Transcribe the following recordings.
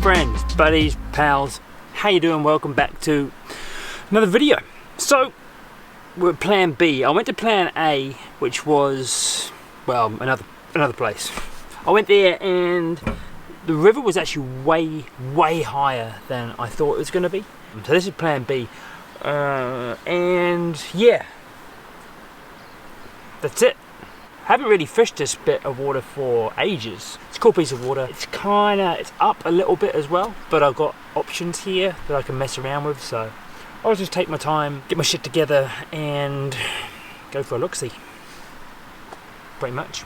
Friends, buddies, pals, how you doing? Welcome back to another video. So we're at plan B. I went to plan A, which was, well, another place. I went there and the river was actually way higher than I thought it was going to be. So this is plan B, and yeah, that's it. I haven't really fished this bit of water for ages. It's a cool piece of water. It's up a little bit as well, but I've got options here that I can mess around with, so I'll just take my time, get my shit together and go for a look-see. Pretty much.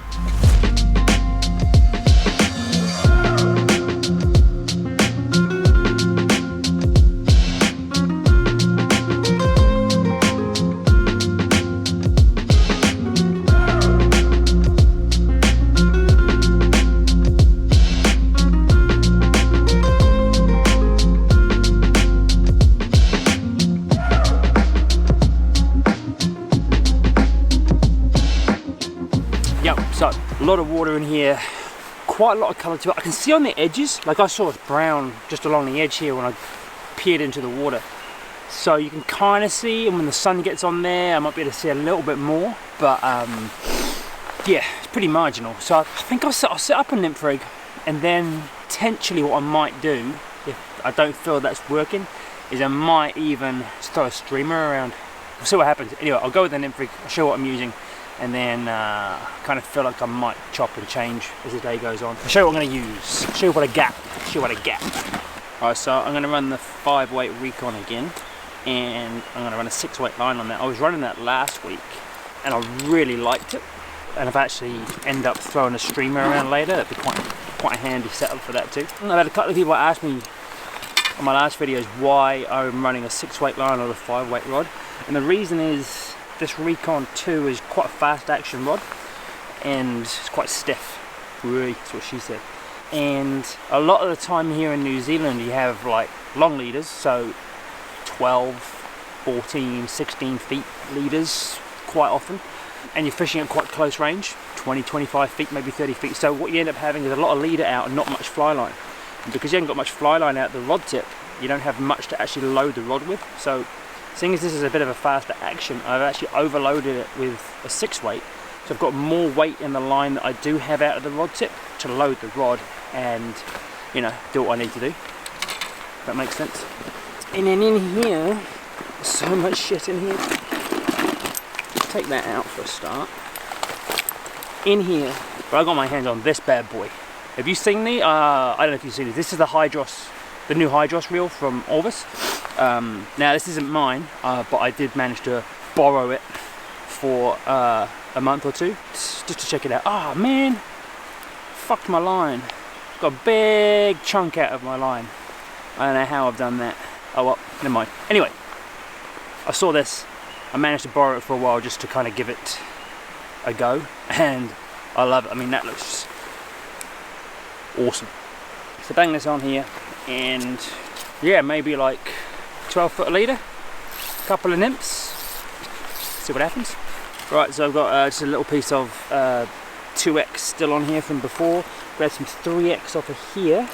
So, a lot of water in here, quite a lot of colour to it. I can see on the edges, like I saw it's brown just along the edge here when I peered into the water. So you can kind of see, and when the sun gets on there, I might be able to see a little bit more. But yeah, it's pretty marginal. So I think I'll set up a nymph rig, and then potentially what I might do, if I don't feel that's working, is I might even just throw a streamer around. We'll see what happens. Anyway, I'll go with the nymph rig, I'll show you what I'm using. And then kind of feel like I might chop and change as the day goes on. I'll show you what I'm going to use. I'll show you what I get. Alright, so I'm going to run the 5-weight Recon again, and I'm going to run a 6-weight line on that. I was running that last week, and I really liked it. And I've actually ended up throwing a streamer around later. That'd be quite a handy setup for that too. And I've had a couple of people ask me on my last videos why I'm running a 6-weight line on a 5-weight rod, and the reason is, this Recon 2 is quite a fast action rod and it's quite stiff. Really, that's what she said. And a lot of the time here in New Zealand you have like long leaders, so 12, 14, 16 feet leaders quite often, and you're fishing at quite close range, 20, 25 feet, maybe 30 feet. So what you end up having is a lot of leader out and not much fly line. And because you haven't got much fly line out the rod tip, you don't have much to actually load the rod with. So seeing as this is a bit of a faster action, I've actually overloaded it with a 6-weight. So I've got more weight in the line that I do have out of the rod tip to load the rod and, you know, do what I need to do. If that makes sense. And then in here, so much shit in here. Take that out for a start. In here, but I got my hands on this bad boy. Have you seen the, I don't know if you've seen it. This is the Hydros, the new Hydros reel from Orvis. Now this isn't mine, but I did manage to borrow it for a month or two just to check it out. Oh man, fucked my line. Got a big chunk out of my line. I don't know how I've done that. Oh well, never mind. Anyway, I saw this. I managed to borrow it for a while just to kind of give it a go, and I love it. I mean, that looks awesome. So bang this on here, and yeah, maybe like 12-foot leader, couple of nymphs, see what happens. Right, so I've got just a little piece of 2X still on here from before. Grab some 3X off of here.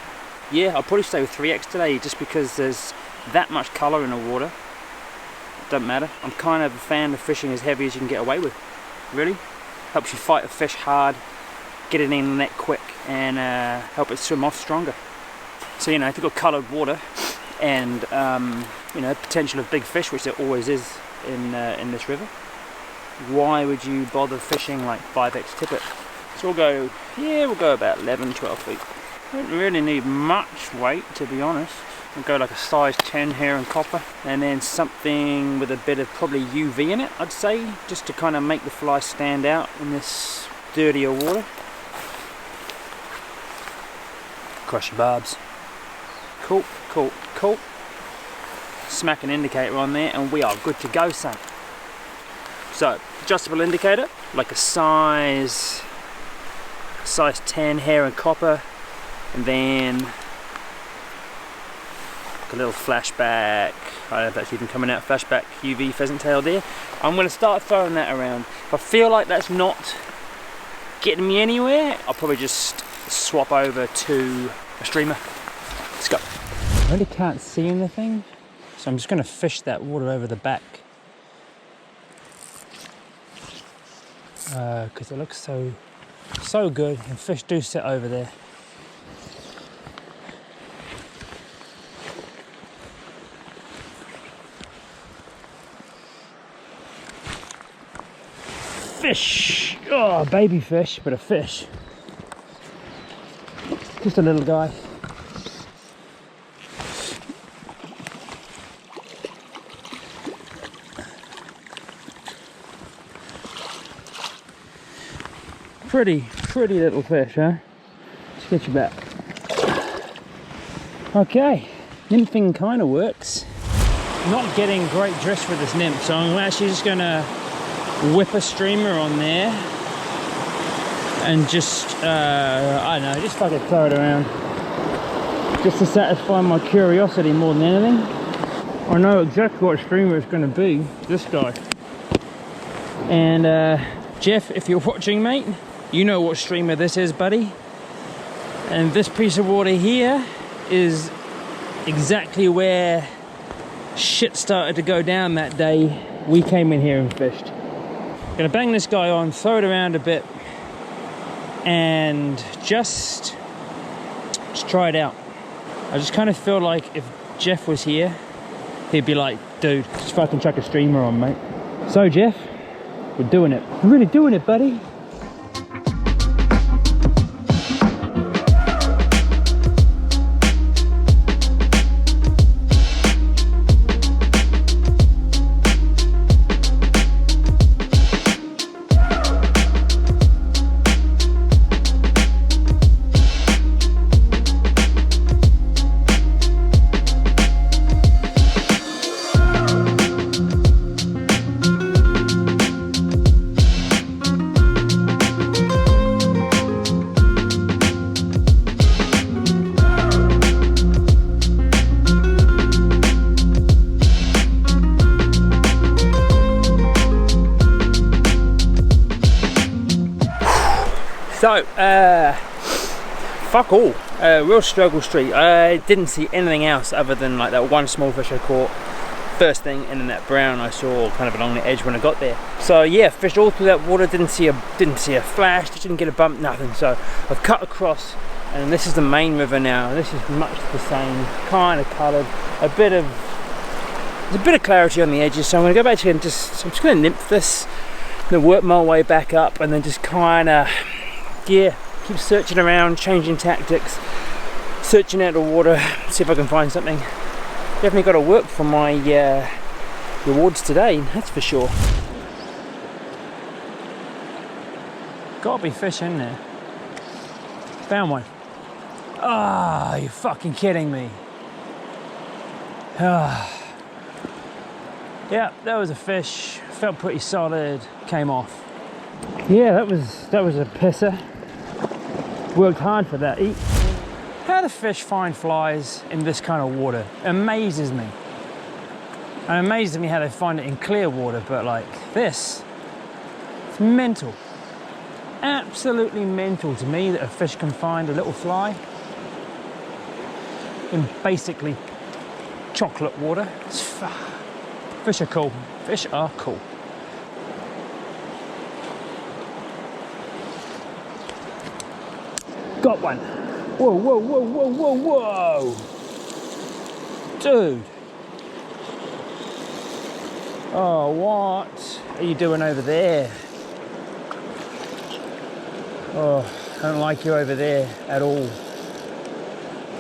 Yeah, I'll probably stay with 3X today just because there's that much colour in the water. Doesn't matter. I'm kind of a fan of fishing as heavy as you can get away with. Really helps you fight a fish hard, get it in the net quick, and help it swim off stronger. So you know, if you've got coloured water and you know, potential of big fish, which there always is in this river, why would you bother fishing like 5X tippet? So we'll go about 11, 12 feet. Don't really need much weight, to be honest. We'll go like a size 10 here in copper, and then something with a bit of probably UV in it, I'd say, just to kind of make the fly stand out in this dirtier water. Crush your barbs. Cool, Cool, cool. Smack an indicator on there and we are good to go, son. So, adjustable indicator, like a size 10 hair and copper, and then a little flashback, I don't know if that's even coming out, flashback UV pheasant tail there. I'm going to start throwing that around. If I feel like that's not getting me anywhere, I'll probably just swap over to a streamer. Let's go. I really can't see anything, so I'm just going to fish that water over the back. Because it looks so good, and fish do sit over there. Fish! Oh, baby fish, but a fish. Just a little guy. Pretty little fish, huh? Let's get you back. Okay, nymphing kind of works. Not getting great drift with this nymph, so I'm actually just gonna whip a streamer on there and just, I don't know, just fucking throw it around. Just to satisfy my curiosity more than anything. I know exactly what streamer it's gonna be, this guy. And Jeff, if you're watching, mate, you know what streamer this is, buddy. And this piece of water here is exactly where shit started to go down that day we came in here and fished. Gonna bang this guy on, throw it around a bit, and just try it out. I just kind of feel like if Jeff was here, he'd be like, dude, just fucking chuck a streamer on, mate. So Jeff, we're doing it. We're really doing it, buddy. So, fuck all. Real struggle street. I didn't see anything else other than like that one small fish I caught first thing, and then that brown I saw kind of along the edge when I got there. So yeah, fished all through that water. Didn't see a flash. Didn't get a bump. Nothing. So I've cut across, and this is the main river now. This is much the same, kind of coloured. There's a bit of clarity on the edges. So I'm going to go back to it and I'm just going to nymph this, then work my way back up, and then just kind of. Yeah, keep searching around, changing tactics, searching out the water, see if I can find something. Definitely got to work for my rewards today, that's for sure. Gotta be fish in there. Found one. Ah, you're fucking kidding me. Ah. Yeah, that was a fish. Felt pretty solid, came off. Yeah, that was a pisser. Worked hard for that. How do fish find flies in this kind of water? It amazes me. And it amazes me how they find it in clear water, but like this, it's mental. Absolutely mental to me that a fish can find a little fly in basically chocolate water. Fish are cool. Fish are cool. Got one. Whoa, whoa, whoa, whoa, whoa, whoa. Dude. Oh, what are you doing over there? Oh, I don't like you over there at all.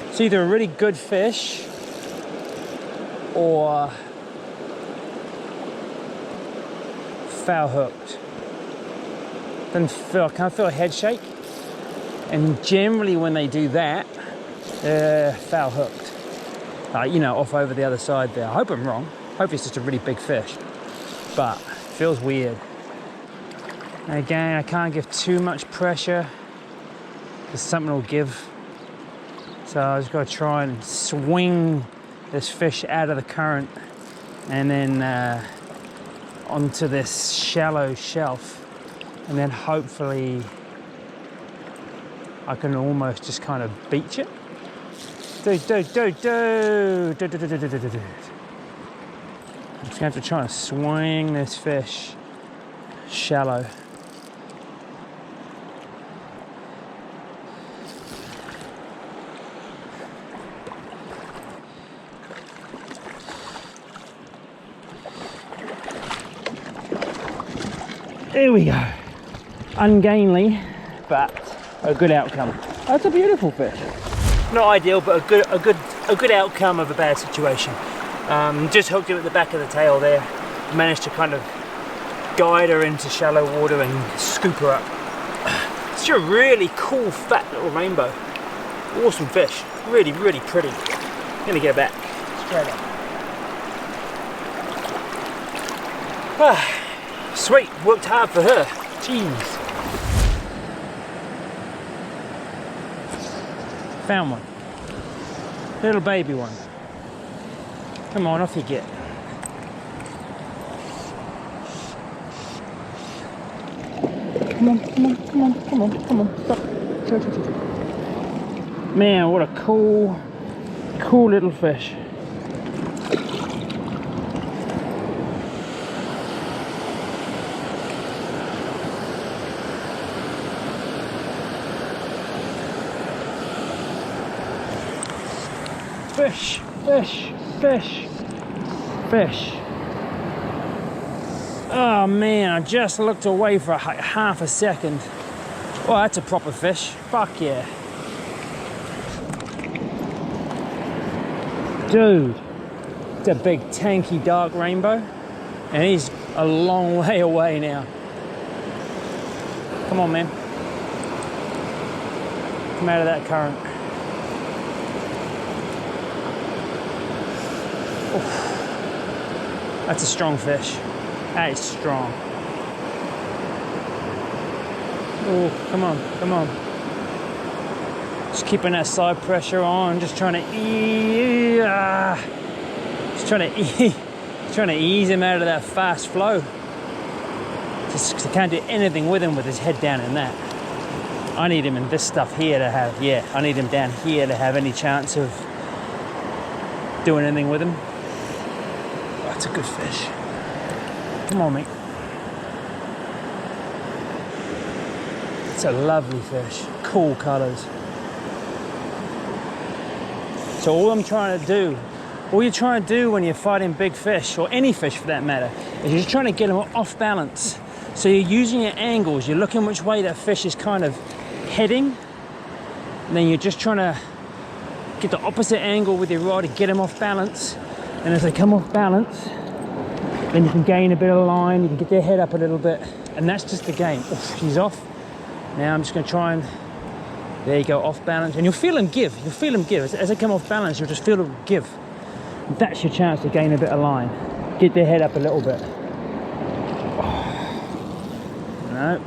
It's either a really good fish or foul hooked. I can't feel a head shake. And generally when they do that, they're foul hooked. you know, off over the other side there. I hope I'm wrong. Hope it's just a really big fish, but it feels weird. And again, I can't give too much pressure because something will give. So I just got to try and swing this fish out of the current and then onto this shallow shelf, and then hopefully I can almost just kind of beach it. I'm just gonna have to try and swing this fish shallow. There we go. Ungainly, but a good outcome. That's a beautiful fish. Not ideal, but a good outcome of a bad situation. Just hooked him at the back of the tail there. Managed to kind of guide her into shallow water and scoop her up. It's a really cool, fat little rainbow. Awesome fish. Really, really pretty. I'm gonna get back straight up. Ah. Sweet, worked hard for her. Jeez. Found one. Little baby one. Come on, off you get. Come on, come on, come on, come on, come on. Stop. Man, what a cool little fish. Fish, fish, fish, fish. Oh man, I just looked away for half a second. Oh, that's a proper fish. Fuck yeah. Dude, it's a big tanky dark rainbow, and he's a long way away now. Come on, man. Come out of that current. Oof. That's a strong fish. That is strong. Oh, come on, come on. Just keeping that side pressure on, just trying to ease him out of that fast flow. Just 'cause I can't do anything with him with his head down in that. I need him in this stuff here to have, I need him down here to have any chance of doing anything with him. That's a good fish. Come on, mate. It's a lovely fish. Cool colours. So all you're trying to do when you're fighting big fish, or any fish for that matter, is you're just trying to get them off balance. So you're using your angles, you're looking which way that fish is kind of heading, and then you're just trying to get the opposite angle with your rod to get them off balance. And as they come off balance, then you can gain a bit of line, you can get their head up a little bit, and that's just the game. Oof, she's off. Now I'm just going to try and, there you go, off balance, and you'll feel them give. You'll feel them give. As they come off balance, you'll just feel them give. And that's your chance to gain a bit of line. Get their head up a little bit. Oh. No.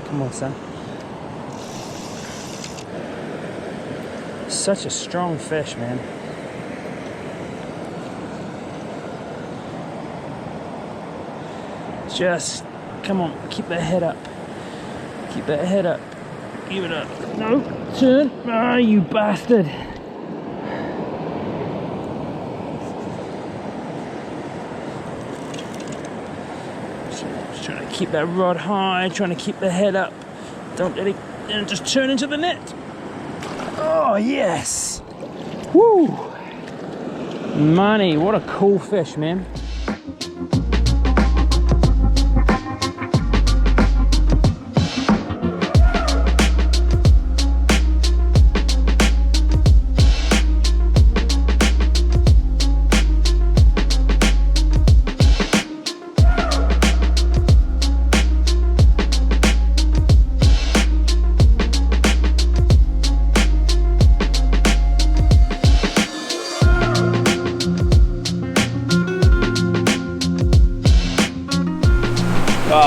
Come on, son. Such a strong fish, man. Just, come on, keep that head up. Keep that head up. Give it up. No, turn. Ah, you bastard. Just trying to keep that rod high, trying to keep the head up. Don't let it, and just turn into the net. Oh, yes. Woo. Money, what a cool fish, man.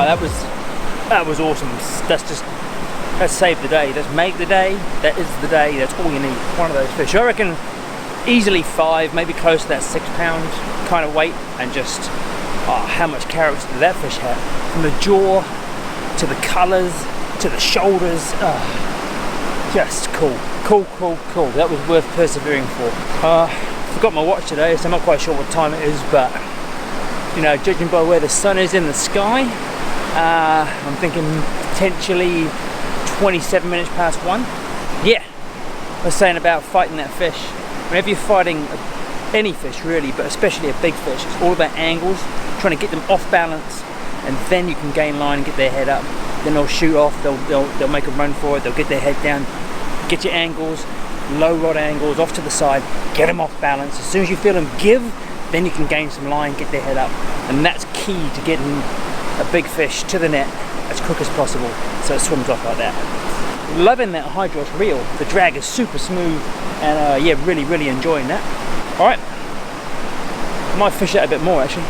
that was awesome. That's saved the day. That's made the day. That is the day. That's all you need. One of those fish. I reckon easily 5, maybe close to that 6 pound kind of weight, and just how much character did that fish have? From the jaw to the colours to the shoulders. Just cool. That was worth persevering for. Forgot my watch today, so I'm not quite sure what time it is, but you know, judging by where the sun is in the sky, I'm thinking potentially 27 minutes past 1. Yeah, I was saying about fighting that fish. Whenever you're fighting any fish really, but especially a big fish, it's all about angles, trying to get them off balance, and then you can gain line and get their head up. Then they'll shoot off, they'll make a run for it, they'll get their head down, get your angles, low rod angles off to the side, get them off balance. As soon as you feel them give, then you can gain some line, get their head up. And that's key to getting a big fish to the net as quick as possible, so it swims off like that. Loving that Hydros reel. The drag is super smooth, and yeah, really enjoying that. All right, I might fish that a bit more actually.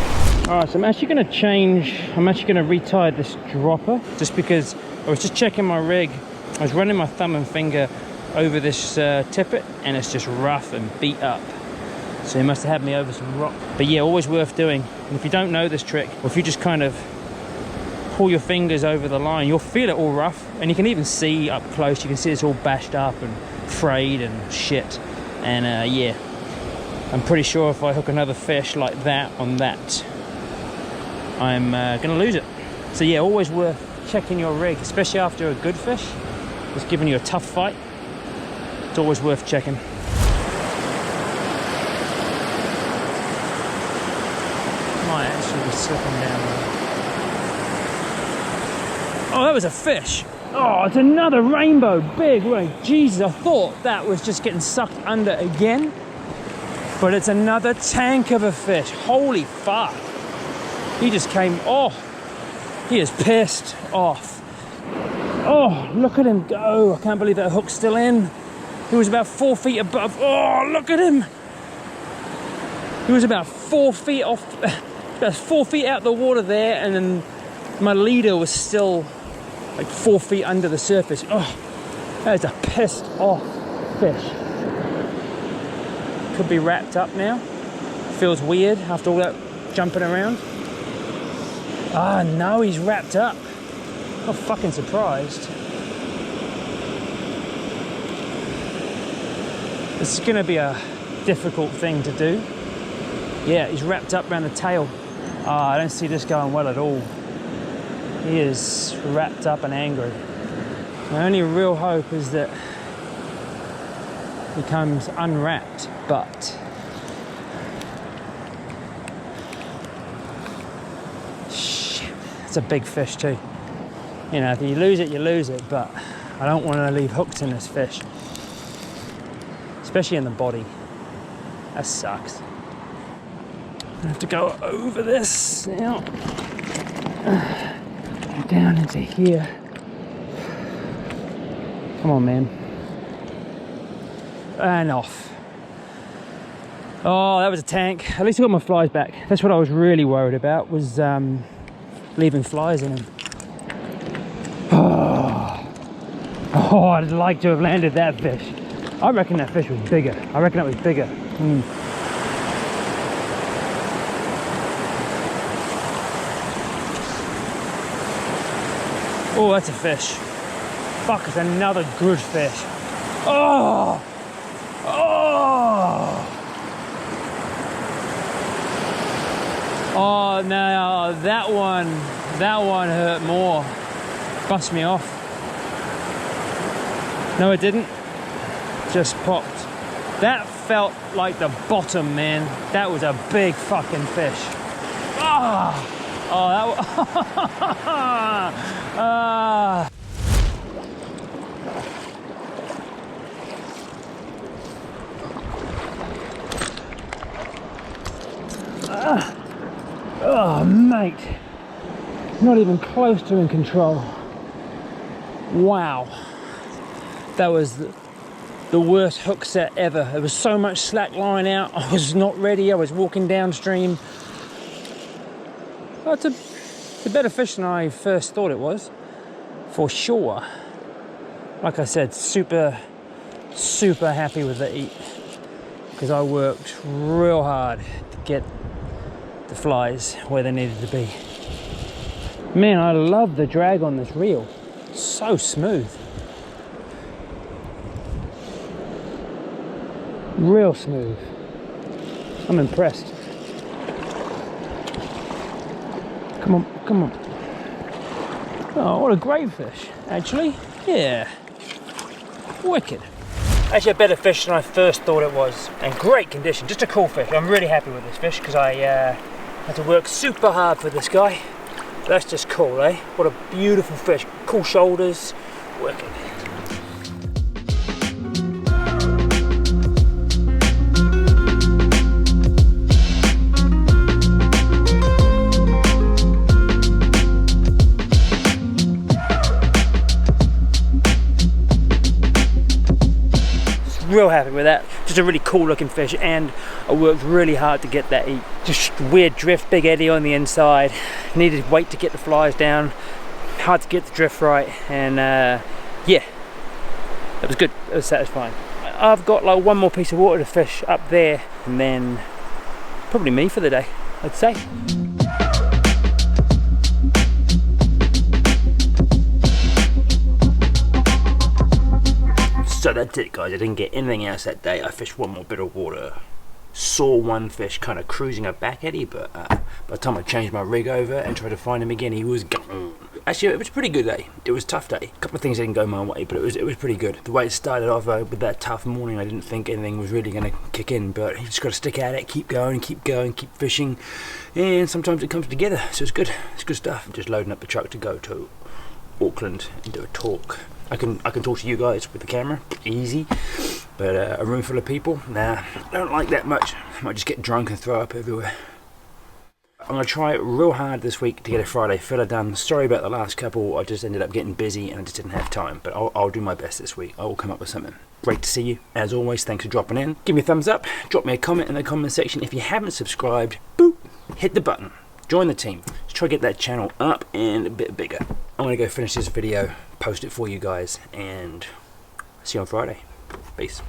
All right, so I'm actually going to retie this dropper, just because I was just checking my rig. I was running my thumb and finger over this tippet, and it's just rough and beat up. So he must have had me over some rock. But yeah, always worth doing. And if you don't know this trick, or if you just kind of pull your fingers over the line, you'll feel it all rough. And you can even see up close, you can see it's all bashed up and frayed and shit. And yeah, I'm pretty sure if I hook another fish like that on that, I'm gonna lose it. So yeah, always worth checking your rig, especially after a good fish that's giving you a tough fight. It's always worth checking. Might actually be slipping down there. Oh, that was a fish. Oh, it's another rainbow, big ray. Jesus, I thought that was just getting sucked under again, but it's another tank of a fish. Holy fuck. He just came, oh, he is pissed off. Oh, look at him go. I can't believe that hook's still in. He was about 4 feet above. Oh, look at him. He was about 4 feet off, about 4 feet out the water there, and then my leader was still like 4 feet under the surface. Oh, that is a pissed off fish. Could be wrapped up now. Feels weird after all that jumping around. Ah, no, he's wrapped up. I'm fucking surprised. This is gonna be a difficult thing to do. Yeah, he's wrapped up around the tail. Ah, I don't see this going well at all. He is wrapped up and angry. My only real hope is that he comes unwrapped, but shit, it's a big fish too. You know, if you lose it, you lose it, but I don't want to leave hooks in this fish, especially in the body. That sucks. I have to go over this now. Down into here. Come on, man. And off. Oh, that was a tank. At least I got my flies back. That's what I was really worried about, was leaving flies in them. Oh, I'd like to have landed that fish. I reckon that fish was bigger. I reckon it was bigger. Oh, that's a fish. Fuck, it's another good fish. Oh! Oh! Oh, no, that one hurt more. Bust me off. No, it didn't. Just popped. That felt like the bottom, man. That was a big fucking fish. Ah! Oh, that oh, mate. Not even close to in control. Wow. That was the worst hook set ever. There was so much slack line out. I was not ready. I was walking downstream. a better fish than I first thought it was, for sure. Like I said, super happy with the eat, because I worked real hard to get the flies where they needed to be. Man, I love the drag on this reel. So smooth. Real smooth. I'm impressed. Come on, come on. Oh, what a great fish, actually. Yeah. Wicked. Actually a better fish than I first thought it was. And great condition, just a cool fish. I'm really happy with this fish because I had to work super hard for this guy. That's just cool, eh? What a beautiful fish. Cool shoulders. Wicked. Real happy with that. Just a really cool looking fish, and I worked really hard to get that eat. Just weird drift, big eddy on the inside. Needed weight to get the flies down. Hard to get the drift right, and yeah, it was good. It was satisfying. I've got like one more piece of water to fish up there, and then probably me for the day, I'd say. So that's it, guys. I didn't get anything else that day. I fished one more bit of water, saw one fish kind of cruising a back eddy, but by the time I changed my rig over and tried to find him again, he was gone. Actually, it was a pretty good day. It was a tough day. A couple of things didn't go my way, but it was pretty good. The way it started off with that tough morning, I didn't think anything was really going to kick in, but you just got to stick at it, keep going, keep fishing, and sometimes it comes together. So it's good. It's good stuff. I'm just loading up the truck to go to Auckland and do a talk. I can talk to you guys with the camera, easy, but a room full of people, nah, I don't like that much. I might just get drunk and throw up everywhere. I'm going to try real hard this week to get a Friday filler done. Sorry about the last couple, I just ended up getting busy and I just didn't have time, but I'll do my best this week. I will come up with something. Great to see you. As always, thanks for dropping in. Give me a thumbs up, drop me a comment in the comment section. If you haven't subscribed, boop, hit the button. Join the team. Let's try to get that channel up and a bit bigger. I'm going to go finish this video, post it for you guys, and see you on Friday. Peace.